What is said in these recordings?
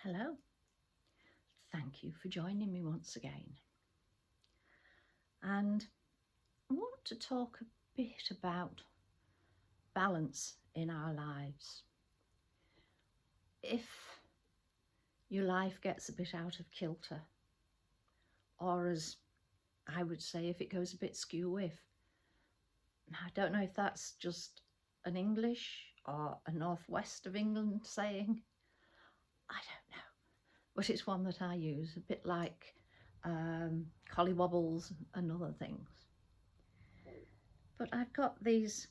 Hello, thank you for joining me once again. And I want to talk a bit about balance in our lives. If your life gets a bit out of kilter, or as I would say, if it goes a bit skew with, I don't know if that's just an English or a northwest of England saying, I don't know, but it's one that I use, a bit like collywobbles and other things. But I've got these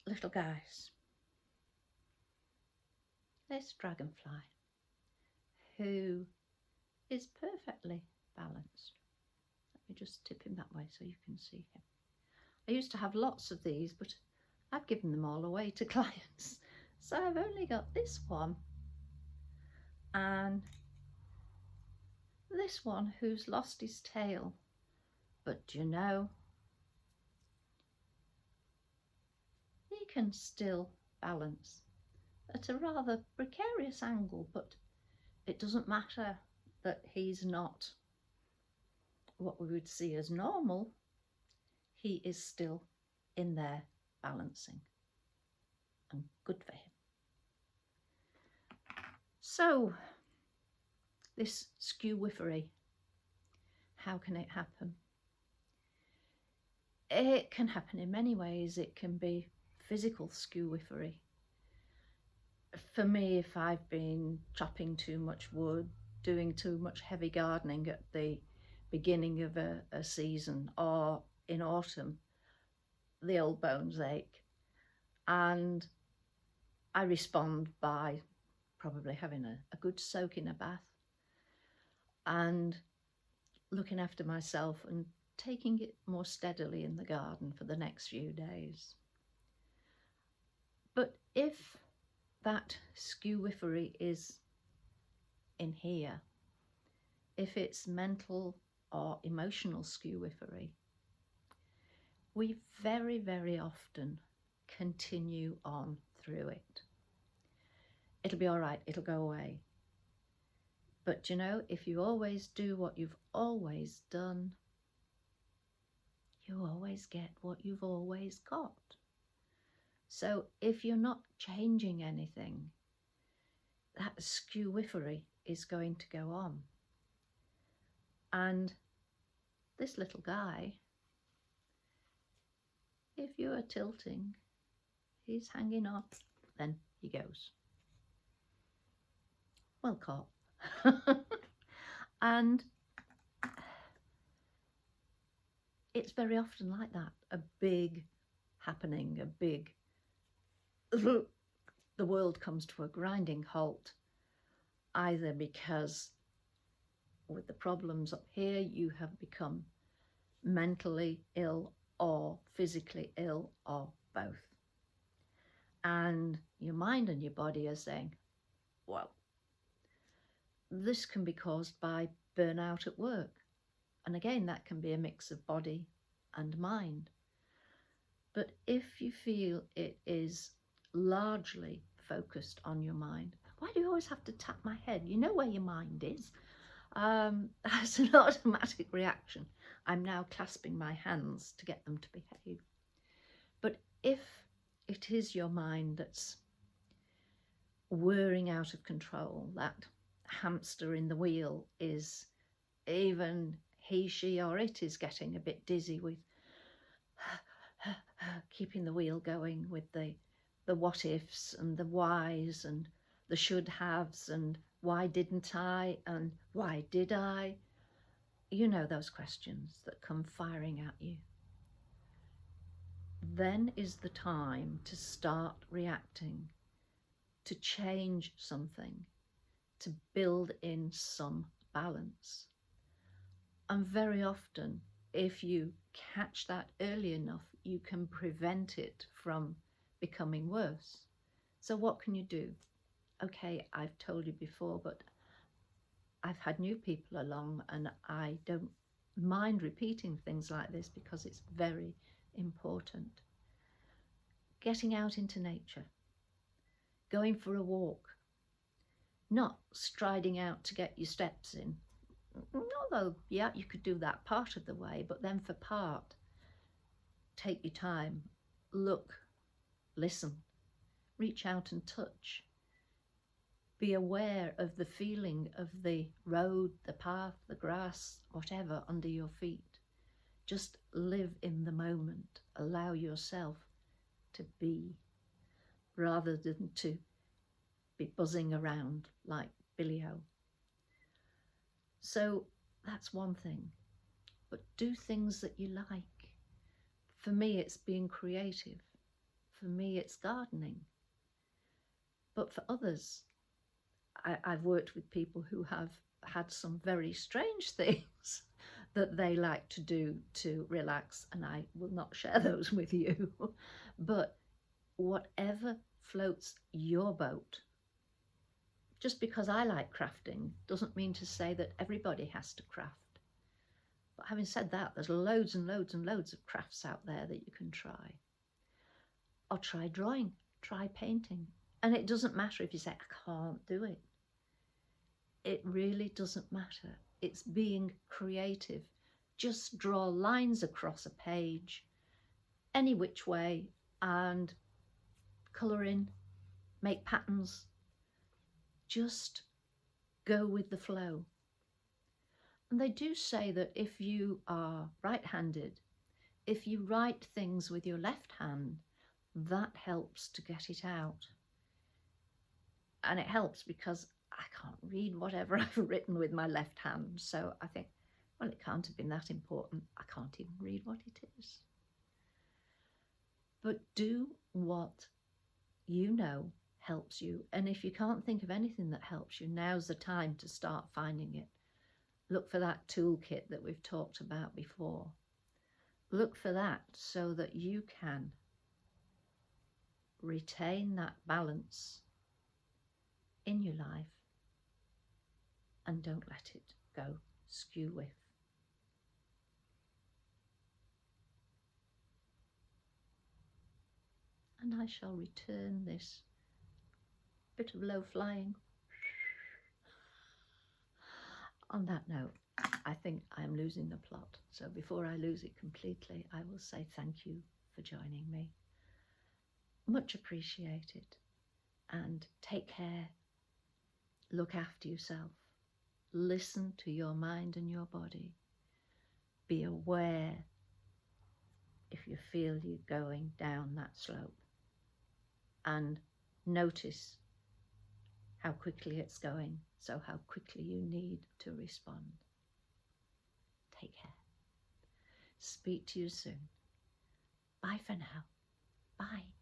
little guys, this dragonfly, who is perfectly balanced. Let me just tip him that way so you can see him. I used to have lots of these, but I've given them all away to clients. So I've only got this one and this one who's lost his tail. But you know, he can still balance at a rather precarious angle, but it doesn't matter that he's not what we would see as normal. He is still in there balancing, and good for him. So this skew-wiffery, how can it happen? It can happen in many ways. It can be physical skew-wiffery. For me, if I've been chopping too much wood, doing too much heavy gardening at the beginning of a season, or in autumn, the old bones ache, and I respond by probably having a good soak in a bath and looking after myself and taking it more steadily in the garden for the next few days. But if that skew-wiffery is in here, if it's mental or emotional skew-wiffery, we very, very often continue on through it. It'll be all right, it'll go away. But you know, if you always do what you've always done, you always get what you've always got. So if you're not changing anything, that skew-wiffery is going to go on. And this little guy, if you are tilting, he's hanging on, then he goes. Well caught. And it's very often like that, a big happening, a big, the world comes to a grinding halt, either because with the problems up here, you have become mentally ill or physically ill or both. And your mind and your body are saying, well, this can be caused by burnout at work. And again, that can be a mix of body and mind. But if you feel it is largely focused on your mind, why do you always have to tap my head? You know where your mind is. That's an automatic reaction. I'm now clasping my hands to get them to behave. But if it is your mind that's whirring out of control, that hamster in the wheel is, even he, she or it is getting a bit dizzy with keeping the wheel going, with the what ifs and the whys and the should haves and why didn't I and why did I? You know, those questions that come firing at you. Then is the time to start reacting, to change something, to build in some balance. And very often, if you catch that early enough, you can prevent it from becoming worse. So what can you do? Okay, I've told you before, but I've had new people along and I don't mind repeating things like this because it's very important. Getting out into nature, going for a walk, not striding out to get your steps in. Although, yeah, you could do that part of the way, but then for part, take your time, look, listen, reach out and touch. Be aware of the feeling of the road, the path, the grass, whatever under your feet. Just live in the moment. Allow yourself to be, rather than to be buzzing around like Billy-O. So that's one thing. But do things that you like. For me, it's being creative. For me, it's gardening. But for others, I've worked with people who have had some very strange things that they like to do to relax, and I will not share those with you. But whatever floats your boat. Just because I like crafting doesn't mean to say that everybody has to craft. But having said that, there's loads and loads and loads of crafts out there that you can try. Or try drawing, try painting. And it doesn't matter if you say, I can't do it. It really doesn't matter. It's being creative. Just draw lines across a page, any which way, and colour in, make patterns. Just go with the flow. And they do say that if you are right-handed, if you write things with your left hand, that helps to get it out. And it helps because I can't read whatever I've written with my left hand. So I think, well, it can't have been that important. I can't even read what it is. But do what you know helps you. And if you can't think of anything that helps you, now's the time to start finding it. Look for that toolkit that we've talked about before. Look for that so that you can retain that balance in your life and don't let it go skew with. And I shall return this bit of low flying. On that note, I think I'm losing the plot. So before I lose it completely, I will say thank you for joining me. Much appreciated. And take care. Look after yourself. Listen to your mind and your body. Be aware if you feel you're going down that slope. And notice how quickly it's going, so how quickly you need to respond. Take care. Speak to you soon. Bye for now. Bye.